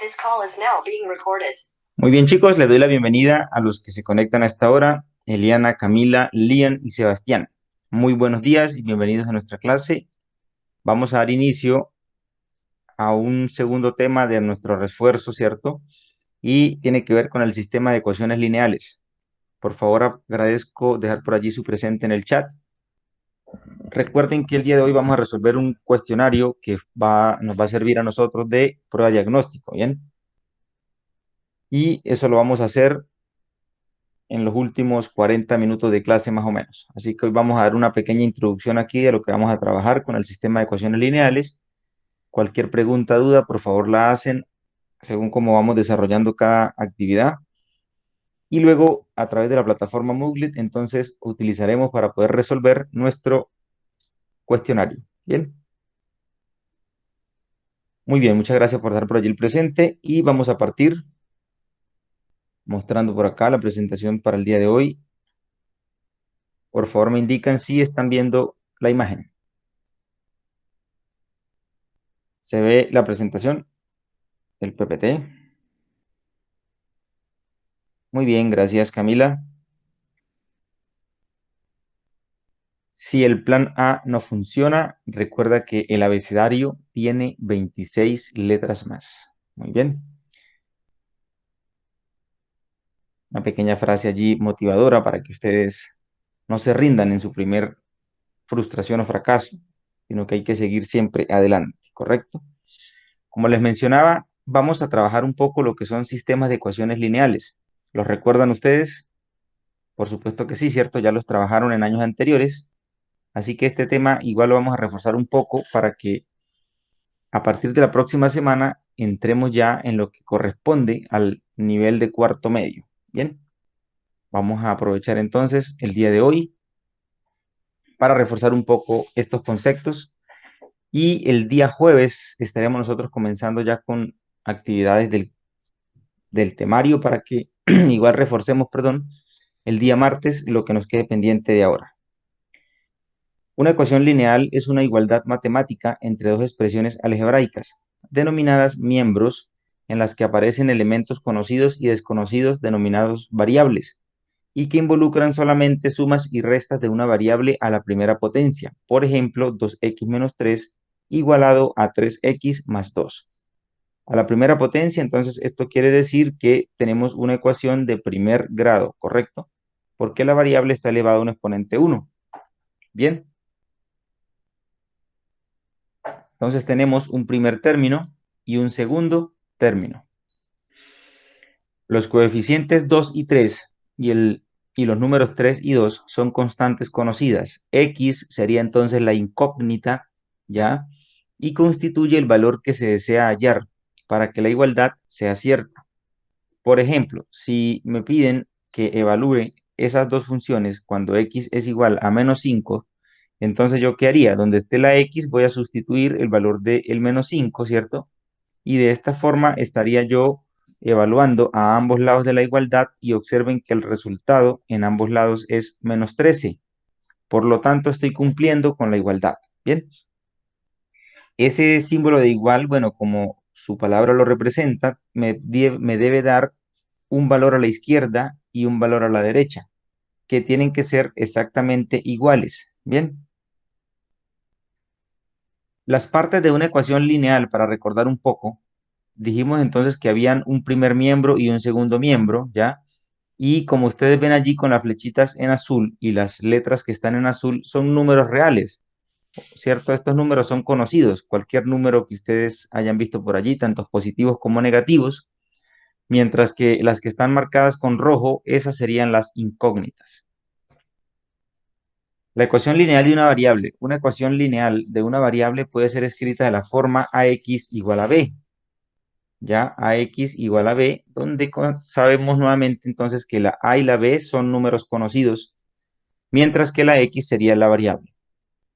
This call is now being recorded. Muy bien, chicos, les doy la bienvenida a los que se conectan a esta hora, Eliana, Camila, Lian y Sebastián. Muy buenos días y bienvenidos a nuestra clase. Vamos a dar inicio a un segundo tema de nuestro refuerzo, ¿cierto? Y tiene que ver con el sistema de ecuaciones lineales. Por favor, agradezco dejar por allí su presente en el chat. Recuerden que el día de hoy vamos a resolver un cuestionario que nos va a servir a nosotros de prueba de diagnóstico, ¿bien? Y eso lo vamos a hacer en los últimos 40 minutos de clase más o menos. Así que hoy vamos a dar una pequeña introducción aquí de lo que vamos a trabajar con el sistema de ecuaciones lineales. Cualquier pregunta, duda, por favor la hacen según cómo vamos desarrollando cada actividad. Y luego, a través de la plataforma Moodle, entonces utilizaremos para poder resolver nuestro cuestionario. Bien. Muy bien, muchas gracias por dar por allí el presente y vamos a partir mostrando por acá la presentación para el día de hoy. Por favor, me indican si están viendo la imagen. ¿Se ve la presentación? El PPT. Muy bien, gracias Camila. Si el plan A no funciona, recuerda que el abecedario tiene 26 letras más. Muy bien. Una pequeña frase allí motivadora para que ustedes no se rindan en su primer frustración o fracaso, sino que hay que seguir siempre adelante, ¿correcto? Como les mencionaba, vamos a trabajar un poco lo que son sistemas de ecuaciones lineales. ¿Los recuerdan ustedes? Por supuesto que sí, ¿cierto? Ya los trabajaron en años anteriores. Así que este tema igual lo vamos a reforzar un poco para que a partir de la próxima semana entremos ya en lo que corresponde al nivel de cuarto medio. Bien, vamos a aprovechar entonces el día de hoy para reforzar un poco estos conceptos y el día jueves estaremos nosotros comenzando ya con actividades del temario para que igual reforcemos, perdón, el día martes lo que nos quede pendiente de ahora. Una ecuación lineal es una igualdad matemática entre dos expresiones algebraicas, denominadas miembros, en las que aparecen elementos conocidos y desconocidos denominados variables, y que involucran solamente sumas y restas de una variable a la primera potencia, por ejemplo, 2x menos 3 igualado a 3x más 2. A la primera potencia, entonces esto quiere decir que tenemos una ecuación de primer grado, ¿correcto? Porque la variable está elevada a un exponente 1. Bien. Entonces tenemos un primer término y un segundo término. Los coeficientes 2 y 3 y los números 3 y 2 son constantes conocidas. X sería entonces la incógnita, ¿ya? Y constituye el valor que se desea hallar para que la igualdad sea cierta. Por ejemplo, si me piden que evalúe esas dos funciones cuando x es igual a menos 5, entonces yo ¿qué haría? Donde esté la x voy a sustituir el valor del menos 5, ¿cierto? Y de esta forma estaría yo evaluando a ambos lados de la igualdad y observen que el resultado en ambos lados es menos 13. Por lo tanto, estoy cumpliendo con la igualdad. Bien, ese símbolo de igual, bueno, como su palabra lo representa, me debe dar un valor a la izquierda y un valor a la derecha, que tienen que ser exactamente iguales. Bien, las partes de una ecuación lineal, para recordar un poco, dijimos entonces que habían un primer miembro y un segundo miembro, ¿ya? Y como ustedes ven allí con las flechitas en azul y las letras que están en azul son números reales, ¿cierto? Estos números son conocidos, cualquier número que ustedes hayan visto por allí, tanto positivos como negativos, mientras que las que están marcadas con rojo, esas serían las incógnitas. La ecuación lineal de una variable. Una ecuación lineal de una variable puede ser escrita de la forma ax igual a b. Ya ax igual a b, donde sabemos nuevamente entonces que la a y la b son números conocidos, mientras que la x sería la variable.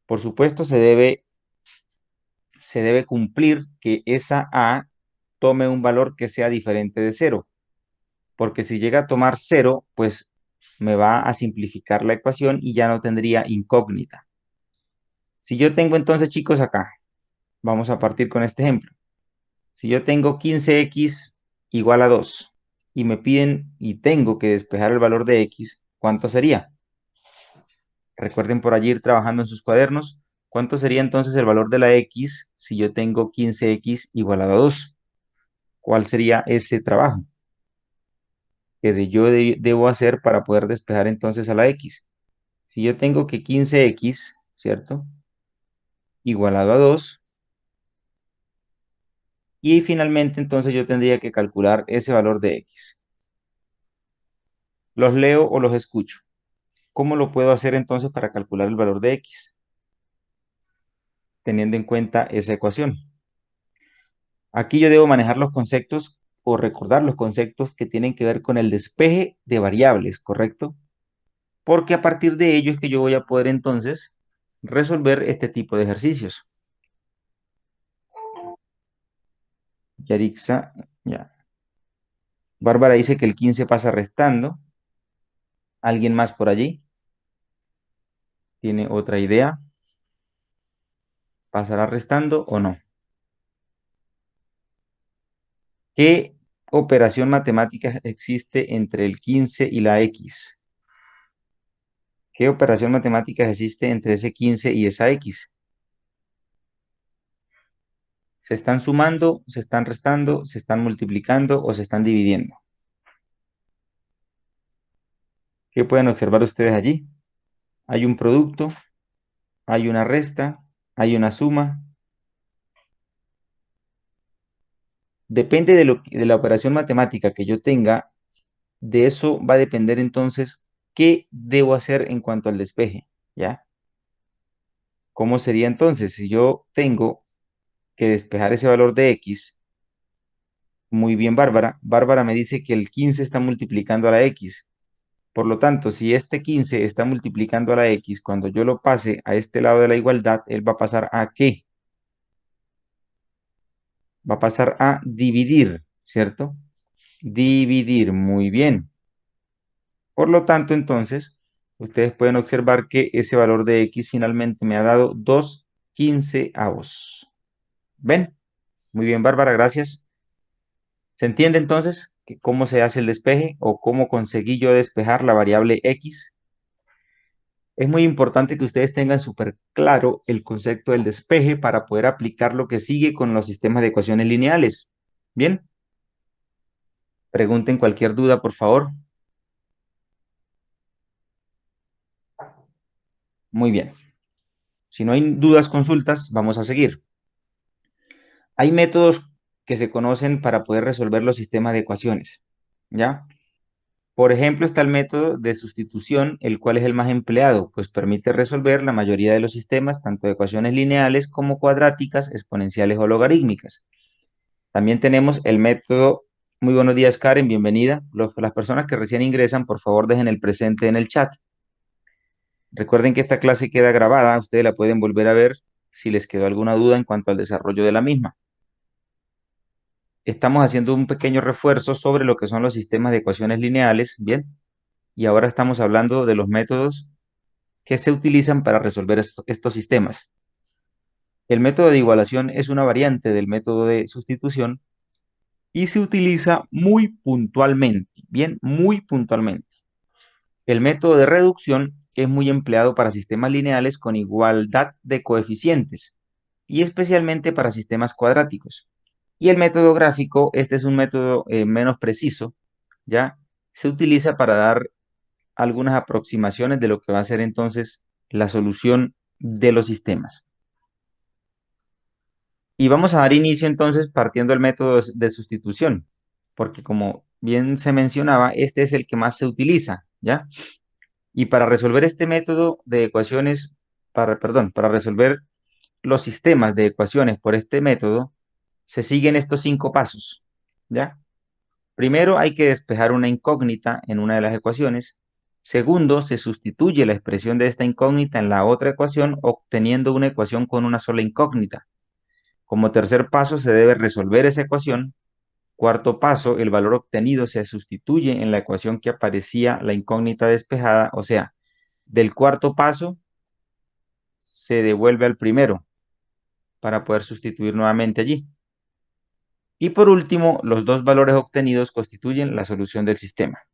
Por supuesto, se debe cumplir que esa a tome un valor que sea diferente de cero, porque si llega a tomar cero, pues me va a simplificar la ecuación y ya no tendría incógnita. Si yo tengo entonces, chicos, acá, vamos a partir con este ejemplo. Si yo tengo 15x igual a 2 y me piden y tengo que despejar el valor de x, ¿cuánto sería? Recuerden por allí ir trabajando en sus cuadernos. ¿Cuánto sería entonces el valor de la x si yo tengo 15x igual a 2? ¿Cuál sería ese trabajo que debo hacer para poder despejar entonces a la x? Si yo tengo que 15x, ¿cierto? Igualado a 2, y finalmente entonces yo tendría que calcular ese valor de x. ¿Los leo o los escucho? ¿Cómo lo puedo hacer entonces para calcular el valor de x, teniendo en cuenta esa ecuación? Aquí yo debo manejar los conceptos o recordar los conceptos que tienen que ver con el despeje de variables, ¿correcto? Porque a partir de ello es que yo voy a poder entonces resolver este tipo de ejercicios. Yarixa, ya. Bárbara dice que el 15 pasa restando. ¿Alguien más por allí tiene otra idea? ¿Pasará restando o no? ¿Qué operación matemática existe entre el 15 y la x? ¿Qué operación matemática existe entre ese 15 y esa x? ¿Se están sumando, se están restando, se están multiplicando o se están dividiendo? ¿Qué pueden observar ustedes allí? Hay un producto, hay una resta, hay una suma. Depende de la operación matemática que yo tenga, de eso va a depender entonces qué debo hacer en cuanto al despeje, ¿ya? ¿Cómo sería entonces? Si yo tengo que despejar ese valor de x, muy bien, Bárbara. Bárbara me dice que el 15 está multiplicando a la x. Por lo tanto, si este 15 está multiplicando a la x, cuando yo lo pase a este lado de la igualdad, él va a pasar a ¿qué? Va a pasar a dividir, ¿cierto? Dividir, muy bien. Por lo tanto, entonces, ustedes pueden observar que ese valor de x finalmente me ha dado 2/15. ¿Ven? Muy bien, Bárbara, gracias. ¿Se entiende entonces cómo se hace el despeje o cómo conseguí yo despejar la variable x? Es muy importante que ustedes tengan súper claro el concepto del despeje para poder aplicar lo que sigue con los sistemas de ecuaciones lineales. Bien, pregunten cualquier duda, por favor. Muy bien. Si no hay dudas, consultas, vamos a seguir. Hay métodos que se conocen para poder resolver los sistemas de ecuaciones, ¿ya? Por ejemplo, está el método de sustitución, el cual es el más empleado, pues permite resolver la mayoría de los sistemas, tanto de ecuaciones lineales como cuadráticas, exponenciales o logarítmicas. También tenemos el método, muy buenos días Karen, bienvenida. Las personas que recién ingresan, por favor dejen el presente en el chat. Recuerden que esta clase queda grabada, ustedes la pueden volver a ver si les quedó alguna duda en cuanto al desarrollo de la misma. Estamos haciendo un pequeño refuerzo sobre lo que son los sistemas de ecuaciones lineales, ¿bien? Y ahora estamos hablando de los métodos que se utilizan para resolver estos sistemas. El método de igualación es una variante del método de sustitución y se utiliza muy puntualmente, bien, muy puntualmente. El método de reducción es muy empleado para sistemas lineales con igualdad de coeficientes y especialmente para sistemas cuadráticos. Y el método gráfico, este es un método menos preciso, ¿ya? Se utiliza para dar algunas aproximaciones de lo que va a ser entonces la solución de los sistemas. Y vamos a dar inicio entonces partiendo del método de sustitución, porque como bien se mencionaba, este es el que más se utiliza, ¿ya? Y para resolver este método de ecuaciones, para resolver los sistemas de ecuaciones por este método, se siguen estos 5 pasos, ¿ya? Primero hay que despejar una incógnita en una de las ecuaciones. Segundo, se sustituye la expresión de esta incógnita en la otra ecuación, obteniendo una ecuación con una sola incógnita. Como tercer paso, se debe resolver esa ecuación. Cuarto paso, el valor obtenido se sustituye en la ecuación que aparecía la incógnita despejada, o sea, del cuarto paso se devuelve al primero para poder sustituir nuevamente allí. Y por último, los dos valores obtenidos constituyen la solución del sistema.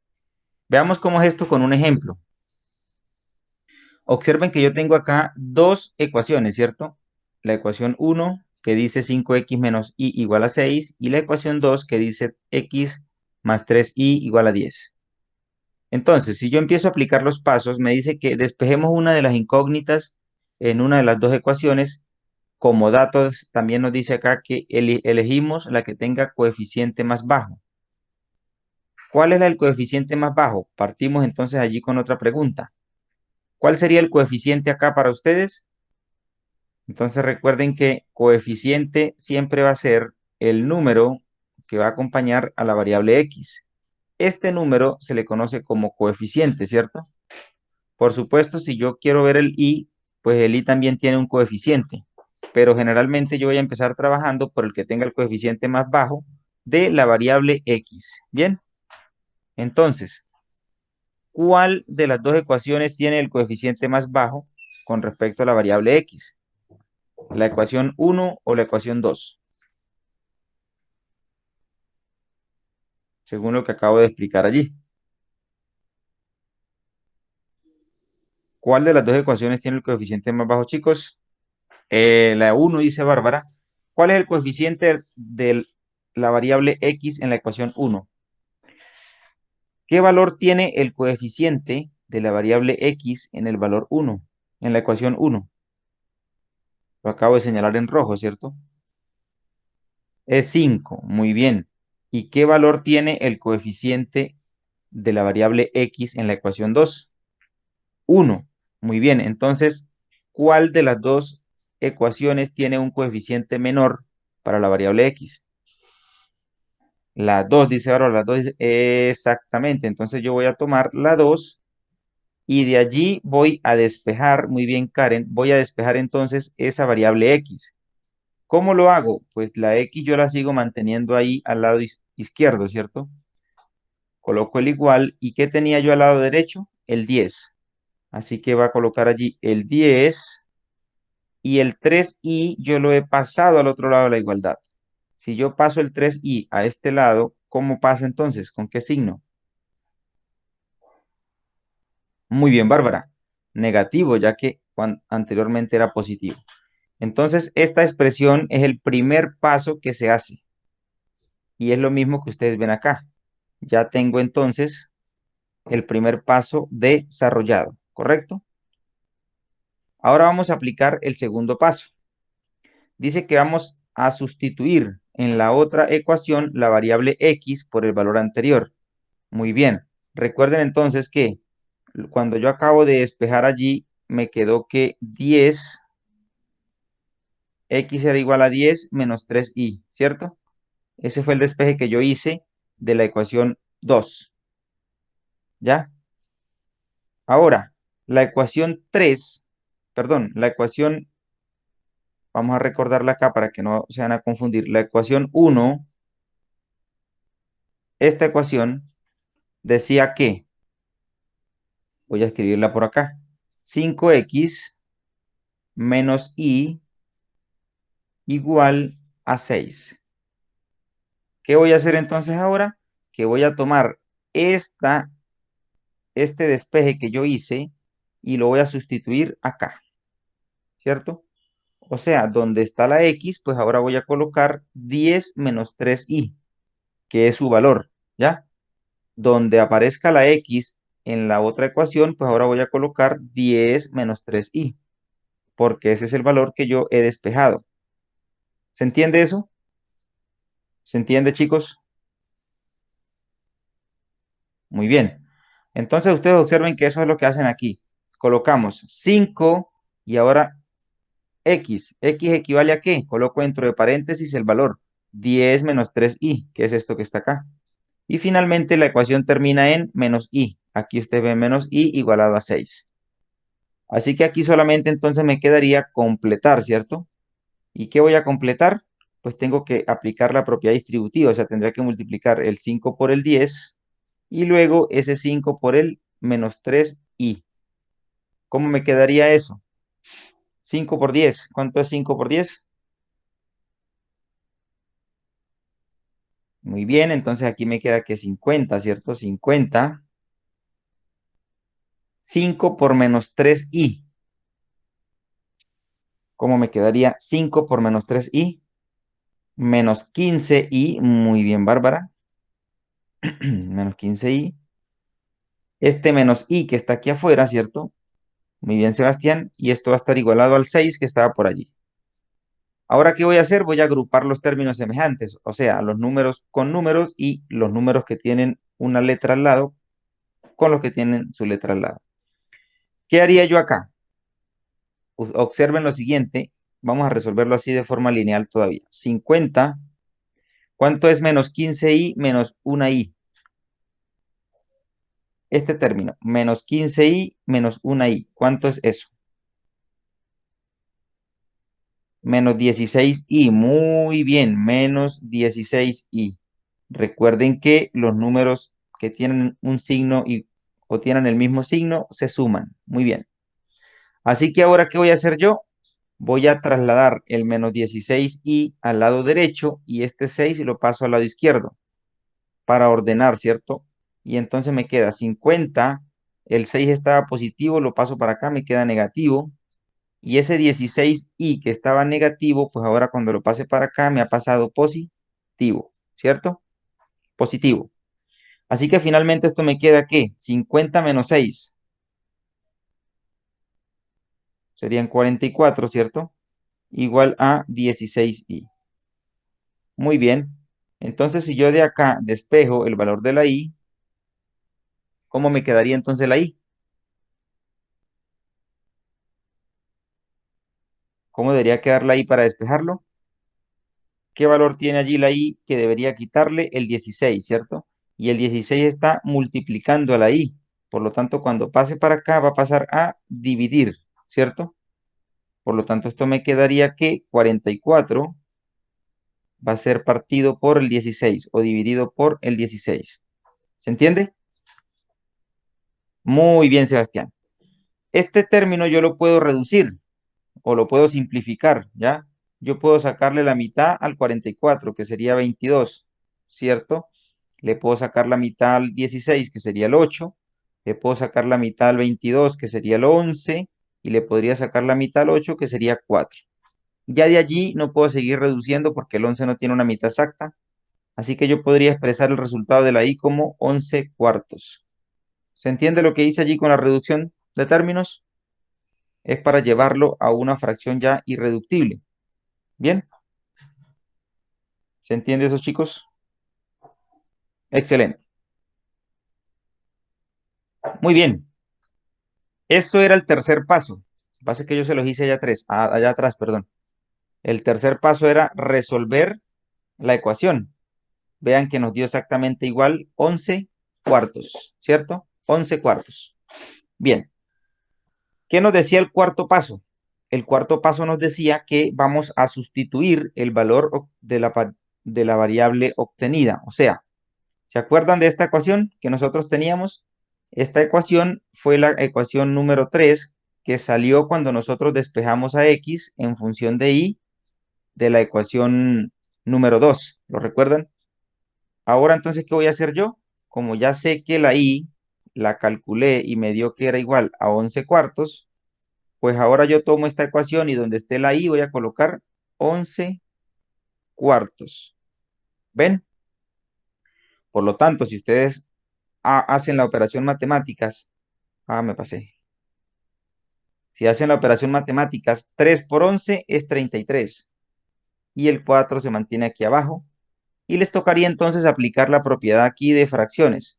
Veamos cómo es esto con un ejemplo. Observen que yo tengo acá dos ecuaciones, ¿cierto? La ecuación 1 que dice 5x menos y igual a 6 y la ecuación 2 que dice x más 3y igual a 10. Entonces, si yo empiezo a aplicar los pasos, me dice que despejemos una de las incógnitas en una de las dos ecuaciones. Como datos, también nos dice acá que elegimos la que tenga coeficiente más bajo. ¿Cuál es el coeficiente más bajo? Partimos entonces allí con otra pregunta. ¿Cuál sería el coeficiente acá para ustedes? Entonces recuerden que coeficiente siempre va a ser el número que va a acompañar a la variable x. Este número se le conoce como coeficiente, ¿cierto? Por supuesto, si yo quiero ver el i, pues el i también tiene un coeficiente, pero generalmente yo voy a empezar trabajando por el que tenga el coeficiente más bajo de la variable x. Bien, entonces, ¿cuál de las dos ecuaciones tiene el coeficiente más bajo con respecto a la variable x? ¿La ecuación 1 o la ecuación 2? Según lo que acabo de explicar allí. ¿Cuál de las dos ecuaciones tiene el coeficiente más bajo, chicos? La 1 dice Bárbara. ¿Cuál es el coeficiente de la variable x en la ecuación 1? ¿Qué valor tiene el coeficiente de la variable x en el valor 1? En la ecuación 1. Lo acabo de señalar en rojo, ¿cierto? Es 5. Muy bien. ¿Y qué valor tiene el coeficiente de la variable x en la ecuación 2? 1. Muy bien. Entonces, ¿cuál de las dos ecuaciones tiene un coeficiente menor para la variable x? La 2 dice ahora, la 2 dice exactamente. Entonces yo voy a tomar la 2 y de allí voy a despejar, muy bien Karen, voy a despejar entonces esa variable x. ¿Cómo lo hago? Pues la x yo la sigo manteniendo ahí al lado izquierdo, ¿cierto? Coloco el igual. ¿Y qué tenía yo al lado derecho? El 10. Así que va a colocar allí el 10 y el 3i yo lo he pasado al otro lado de la igualdad. Si yo paso el 3i a este lado, ¿cómo pasa entonces? ¿Con qué signo? Muy bien, Bárbara. Negativo, ya que anteriormente era positivo. Entonces, esta expresión es el primer paso que se hace. Y es lo mismo que ustedes ven acá. Ya tengo entonces el primer paso desarrollado, ¿correcto? Ahora vamos a aplicar el segundo paso. Dice que vamos a sustituir en la otra ecuación la variable x por el valor anterior. Muy bien. Recuerden entonces que cuando yo acabo de despejar allí, me quedó que 10 x era igual a 10 menos 3y, ¿cierto? Ese fue el despeje que yo hice de la ecuación 2, ¿ya? Ahora, la ecuación 3, perdón, la ecuación, vamos a recordarla acá para que no se van a confundir. La ecuación 1, esta ecuación decía que, voy a escribirla por acá, 5x menos y igual a 6. ¿Qué voy a hacer entonces ahora? Que voy a tomar este despeje que yo hice y lo voy a sustituir acá, ¿cierto? O sea, donde está la x, pues ahora voy a colocar 10 menos 3i, que es su valor, ¿ya? Donde aparezca la x en la otra ecuación, pues ahora voy a colocar 10 menos 3i, porque ese es el valor que yo he despejado. ¿Se entiende eso? ¿Se entiende, chicos? Muy bien. Entonces ustedes observen que eso es lo que hacen aquí. Colocamos 5 y ahora x. ¿X equivale a qué? Coloco dentro de paréntesis el valor 10 menos 3i, que es esto que está acá. Y finalmente la ecuación termina en menos i. Aquí usted ve menos i igualado a 6. Así que aquí solamente entonces me quedaría completar, ¿cierto? ¿Y qué voy a completar? Pues tengo que aplicar la propiedad distributiva, o sea, tendría que multiplicar el 5 por el 10 y luego ese 5 por el menos 3i. ¿Cómo me quedaría eso? 5 por 10. ¿Cuánto es 5 por 10? Muy bien, entonces aquí me queda que 50, ¿cierto? 50. 5 por menos 3i. ¿Cómo me quedaría 5 por menos 3i? Menos 15i. Muy bien, Bárbara. Menos 15i. Este menos i que está aquí afuera, ¿cierto? Muy bien, Sebastián. Y esto va a estar igualado al 6 que estaba por allí. Ahora, ¿qué voy a hacer? Voy a agrupar los términos semejantes, o sea, los números con números y los números que tienen una letra al lado con los que tienen su letra al lado. ¿Qué haría yo acá? Observen lo siguiente. Vamos a resolverlo así de forma lineal todavía. 50. ¿Cuánto es menos 15i menos 1i? Este término, menos 15i menos 1i. ¿Cuánto es eso? Menos 16i. Muy bien, menos 16i. Recuerden que los números que tienen un signo o tienen el mismo signo se suman. Muy bien. Así que ahora, ¿qué voy a hacer yo? Voy a trasladar el menos 16i al lado derecho y este 6 lo paso al lado izquierdo para ordenar, ¿cierto? Y entonces me queda 50, el 6 estaba positivo, lo paso para acá, me queda negativo. Y ese 16i que estaba negativo, pues ahora cuando lo pase para acá me ha pasado positivo, ¿cierto? Positivo. Así que finalmente esto me queda ¿qué? 50 menos 6 serían 44, ¿cierto? Igual a 16i. Muy bien. Entonces, si yo de acá despejo el valor de la i, ¿cómo me quedaría entonces la i? ¿Cómo debería quedar la i para despejarlo? ¿Qué valor tiene allí la i que debería quitarle? El 16, ¿cierto? Y el 16 está multiplicando a la i. Por lo tanto, cuando pase para acá va a pasar a dividir, ¿cierto? Por lo tanto, esto me quedaría que 44 va a ser partido por el 16 o dividido por el 16. ¿Se entiende? Muy bien, Sebastián. Este término yo lo puedo reducir o lo puedo simplificar, ¿ya? Yo puedo sacarle la mitad al 44, que sería 22, ¿cierto? Le puedo sacar la mitad al 16, que sería el 8. Le puedo sacar la mitad al 22, que sería el 11. Y le podría sacar la mitad al 8, que sería 4. Ya de allí no puedo seguir reduciendo porque el 11 no tiene una mitad exacta. Así que yo podría expresar el resultado de la i como 11 cuartos. ¿Se entiende lo que hice allí con la reducción de términos? Es para llevarlo a una fracción ya irreductible. ¿Bien? ¿Se entiende eso, chicos? Excelente. Muy bien. Eso era el tercer paso. Lo que pasa es que yo se los hice allá atrás, perdón. El tercer paso era resolver la ecuación. Vean que nos dio exactamente igual 11 cuartos, ¿cierto? 11 cuartos. Bien. ¿Qué nos decía el cuarto paso? El cuarto paso nos decía que vamos a sustituir el valor de la variable obtenida. O sea, ¿se acuerdan de esta ecuación que nosotros teníamos? Esta ecuación fue la ecuación número 3 que salió cuando nosotros despejamos a x en función de y de la ecuación número 2. ¿Lo recuerdan? Ahora entonces, ¿qué voy a hacer yo? Como ya sé que la y la calculé y me dio que era igual a 11 cuartos, pues ahora yo tomo esta ecuación y donde esté la y voy a colocar 11 cuartos. ¿Ven? Por lo tanto, si ustedes hacen la operación matemáticas, me pasé. Si hacen la operación matemáticas, 3 por 11 es 33 y el 4 se mantiene aquí abajo. Y les tocaría entonces aplicar la propiedad aquí de fracciones.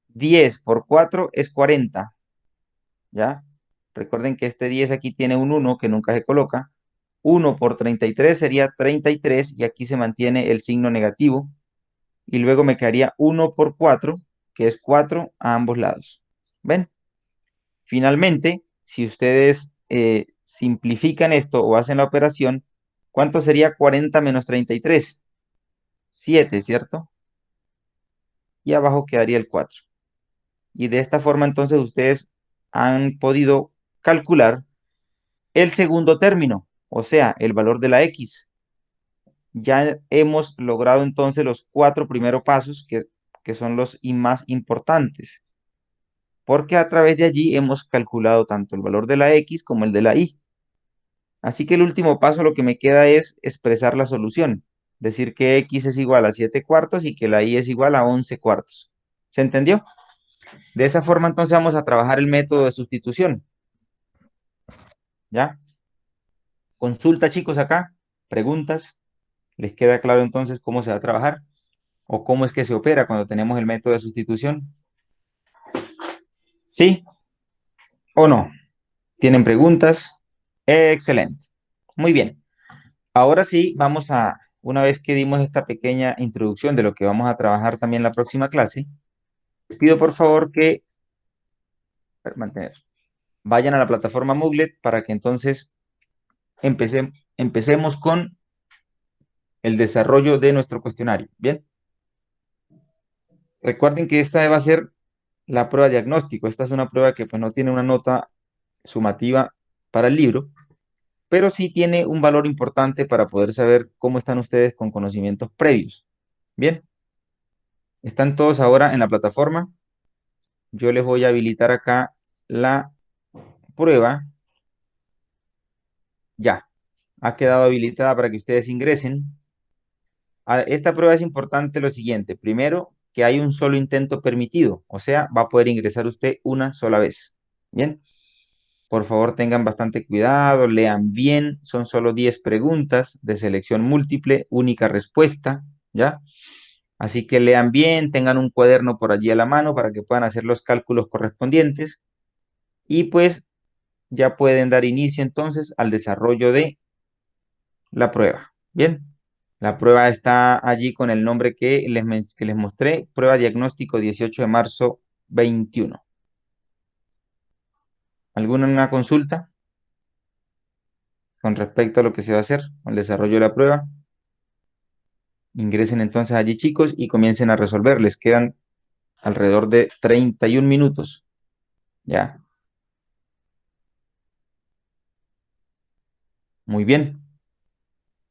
10 por 4 es 40, ¿ya? Recuerden que este 10 aquí tiene un 1 que nunca se coloca. 1 por 33 sería 33 y aquí se mantiene el signo negativo. Y luego me quedaría 1 por 4, que es 4 a ambos lados. ¿Ven? Finalmente, si ustedes simplifican esto o hacen la operación, ¿cuánto sería 40 menos 33? 7, ¿cierto? Y abajo quedaría el 4. Y de esta forma entonces ustedes han podido calcular el segundo término, o sea, el valor de la x. ya hemos logrado entonces los cuatro primeros pasos que son los más importantes, porque a través de allí hemos calculado tanto el valor de la x como el de la y. Así que el último paso lo que me queda es expresar la solución, decir que x es igual a 7 cuartos y que la y es igual a 11 cuartos. ¿Se entendió? De esa forma entonces vamos a trabajar el método de sustitución. ¿Ya? Consulta, chicos, acá, preguntas. ¿Les queda claro entonces cómo se va a trabajar? ¿O cómo es que se opera cuando tenemos el método de sustitución? ¿Sí o no? ¿Tienen preguntas? Excelente. Muy bien. Ahora sí, una vez que dimos esta pequeña introducción de lo que vamos a trabajar también la próxima clase, les pido por favor que mantener, vayan a la plataforma Moodle para que entonces empecemos con el desarrollo de nuestro cuestionario. Bien, recuerden que esta va a ser la prueba de diagnóstico. Esta es una prueba que pues no tiene una nota sumativa para el libro, pero sí tiene un valor importante para poder saber cómo están ustedes con conocimientos previos. Bien, están todos ahora en la plataforma. Yo les voy a habilitar acá la prueba. Ya, ha quedado habilitada para que ustedes ingresen. Esta prueba es importante lo siguiente. Primero, que hay un solo intento permitido, o sea, va a poder ingresar usted una sola vez. Bien, por favor tengan bastante cuidado, lean bien. Son solo 10 preguntas de selección múltiple, única respuesta, ¿ya? Así que lean bien, tengan un cuaderno por allí a la mano para que puedan hacer los cálculos correspondientes y pues ya pueden dar inicio entonces al desarrollo de la prueba. Bien, la prueba está allí con el nombre que les mostré, prueba diagnóstico 18 de marzo 21. ¿Alguna consulta con respecto a lo que se va a hacer, al desarrollo de la prueba? Ingresen entonces allí, chicos, y comiencen a resolver. Les quedan alrededor de 31 minutos. Ya, muy bien.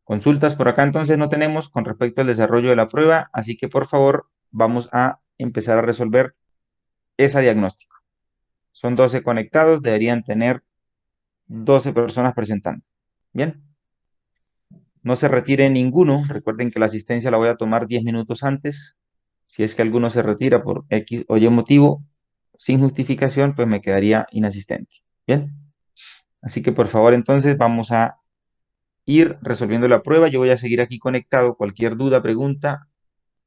Consultas por acá entonces no tenemos con respecto al desarrollo de la prueba, así que por favor vamos a empezar a resolver esa diagnóstico. Son 12 conectados, deberían tener 12 personas presentando. Bien, no se retire ninguno. Recuerden que la asistencia la voy a tomar 10 minutos antes. Si es que alguno se retira por X o Y motivo, sin justificación, pues me quedaría inasistente. Bien, así que por favor entonces vamos a ir resolviendo la prueba. Yo voy a seguir aquí conectado. Cualquier duda, pregunta,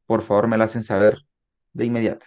por favor me la hacen saber de inmediato.